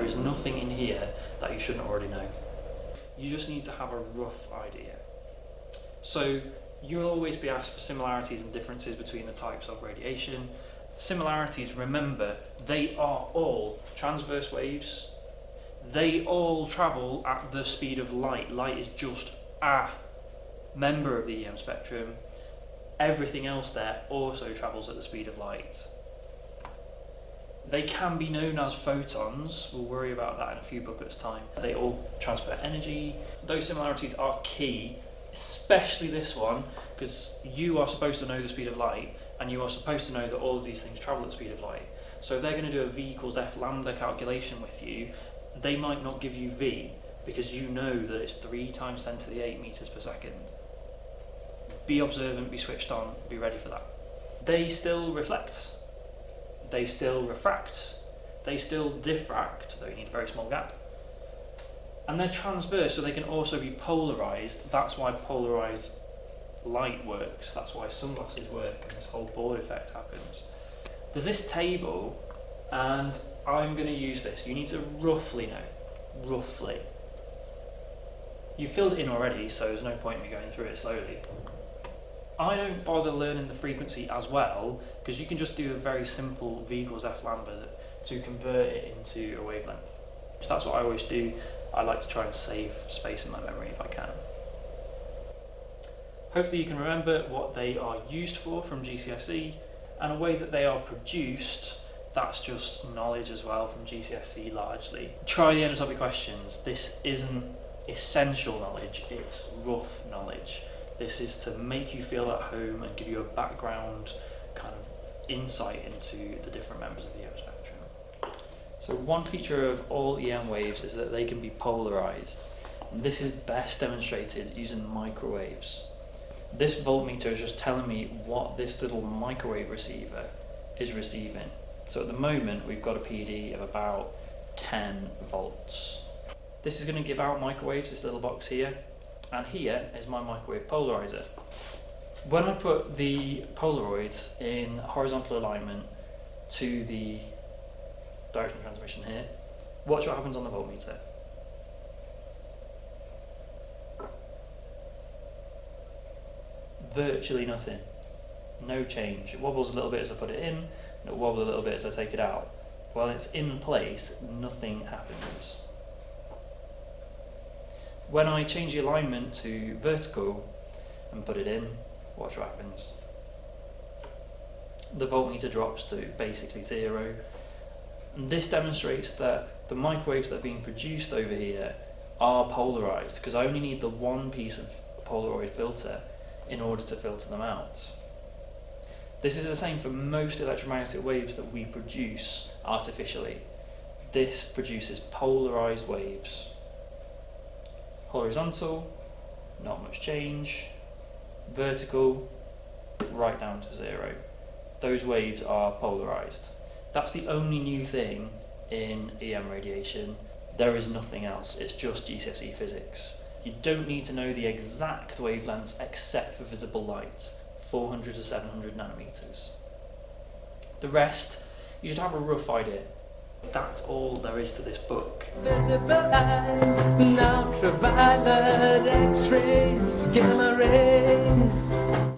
there is nothing in here that you shouldn't already know. You just need to have a rough idea. So you'll always be asked for similarities and differences between the types of radiation. Similarities, remember, they are all transverse waves. They all travel at the speed of light. Light is just a member of the EM spectrum. Everything else there also travels at the speed of light. They can be known as photons. We'll worry about that in a few booklets' time. They all transfer energy. Those similarities are key, especially this one, because you are supposed to know the speed of light, and you are supposed to know that all of these things travel at the speed of light. So if they're going to do a v equals f lambda calculation with you, they might not give you v, because you know that it's 3 times 10 to the 8 meters per second. Be observant, be switched on, be ready for that. They still reflect. They still refract. They still diffract, though you need a very small gap. And they're transverse, so they can also be polarised. That's why polarised light works. That's why sunglasses work and this whole ball effect happens. There's this table, and I'm going to use this. You need to roughly know. Roughly. You filled it in already, so there's no point in me going through it slowly. I don't bother learning the frequency as well, because you can just do a very simple v equals f lambda to convert it into a wavelength. So that's what I always do. I like to try and save space in my memory if I can. Hopefully you can remember what they are used for from GCSE, and a way that they are produced, that's just knowledge as well from GCSE largely. Try the end of topic questions. This isn't essential knowledge, it's rough knowledge. This is to make you feel at home and give you a background kind of insight into the different members of the EM spectrum. So one feature of all EM waves is that they can be polarised. This is best demonstrated using microwaves. This voltmeter is just telling me what this little microwave receiver is receiving. So at the moment we've got a PD of about 10 volts. This is going to give out microwaves, this little box here. And here is my microwave polarizer. When I put the Polaroids in horizontal alignment to the direction of transmission here, watch what happens on the voltmeter. Virtually nothing. No change. It wobbles a little bit as I put it in, and it'll wobble a little bit as I take it out. While it's in place, nothing happens. When I change the alignment to vertical and put it in, watch what happens. The voltmeter drops to basically 0. And this demonstrates that the microwaves that are being produced over here are polarised, because I only need the one piece of Polaroid filter in order to filter them out. This is the same for most electromagnetic waves that we produce artificially. This produces polarised waves. Horizontal, not much change. Vertical, right down to 0. Those waves are polarised. That's the only new thing in EM radiation. There is nothing else, it's just GCSE physics. You don't need to know the exact wavelengths except for visible light, 400 to 700 nanometers. The rest, you should have a rough idea. That's all there is to this book. Visible light, ultraviolet, X-rays, gamma rays.